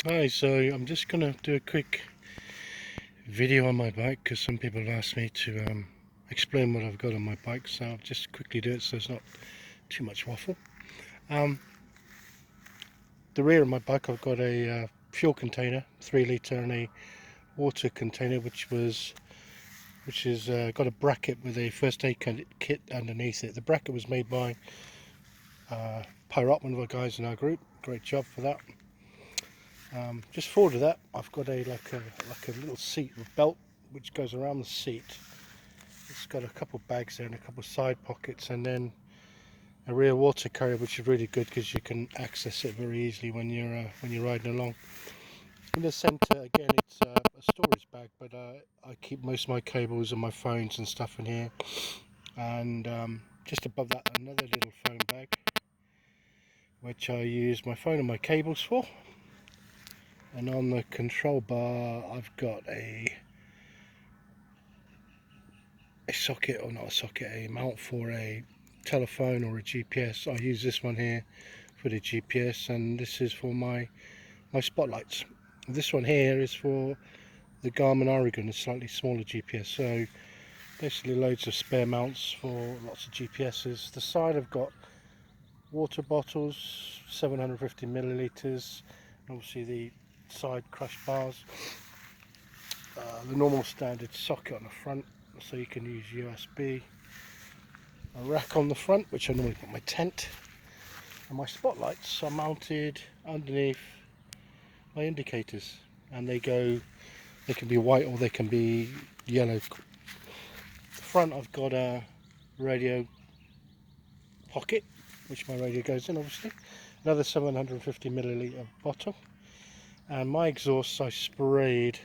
Hi, so I'm just going to do a quick video on my bike because some people have asked me to explain what I've got on my bike, so I'll just quickly do it so it's not too much waffle. The rear of my bike I've got a fuel container, 3 litre, and a water container which is got a bracket with a first aid kit underneath it. The bracket was made by Pirate, one of our guys in our group. Great job for that. Just forward of that, I've got like a little seat with belt which goes around the seat. It's got a couple of bags there and a couple of side pockets, and then a rear water carrier, which is really good because you can access it very easily when you're riding along. In the centre, again, it's a storage bag, but I keep most of my cables and my phones and stuff in here. And just above that, another little phone bag, which I use my phone and my cables for. And on the control bar I've got a socket, or not a socket, a mount for a telephone or a GPS. I use this one here for the GPS, and this is for my spotlights. This one here is for the Garmin Oregon, a slightly smaller GPS. So basically loads of spare mounts for lots of GPSs. The side I've got water bottles, 750 millilitres, obviously the side crush bars, the normal standard socket on the front so you can use USB, a rack on the front which I normally put my tent, and my spotlights are mounted underneath my indicators, and they can be white or they can be yellow. The front I've got a radio pocket which my radio goes in, obviously, another 750 milliliter bottle, and my exhaust I sprayed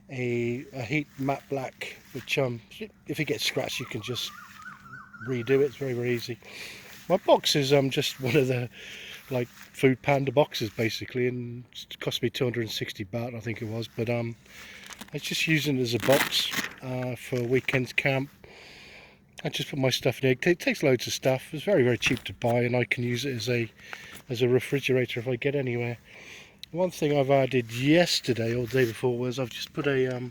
a heat matte black, which if it gets scratched you can just redo it. It's very easy. My box is just one of the like Food Panda boxes basically, and it cost me 260 baht I think it was, but I was just using it as a box for weekends camp. I just put my stuff in it. It takes loads of stuff. It's very cheap to buy, and I can use it as a refrigerator if I get anywhere. One thing I've added yesterday or the day before was I've just put a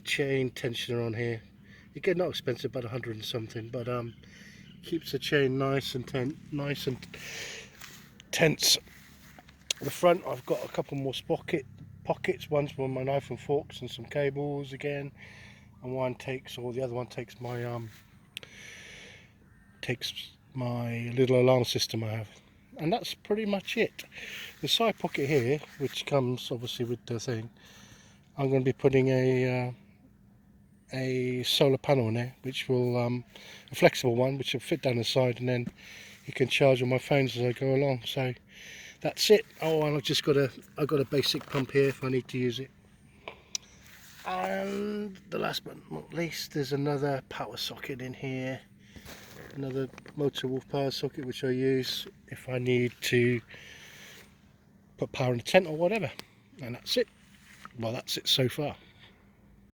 chain tensioner on here. Again, not expensive, about 100 and something, but keeps the chain nice and tense. The front I've got a couple more pockets. One's for my knife and forks and some cables again, and the other one takes my little alarm system I have. And that's pretty much it. The side pocket here, which comes obviously with the thing, I'm going to be putting a solar panel in there, which will a flexible one, which will fit down the side, and then you can charge on my phones as I go along. So that's it. Oh, and I've got a basic pump here if I need to use it. And the last but not least, there's another power socket in here. Another Motor Wolf power socket which I use if I need to put power in the tent or whatever. And that's it. Well, that's it so far.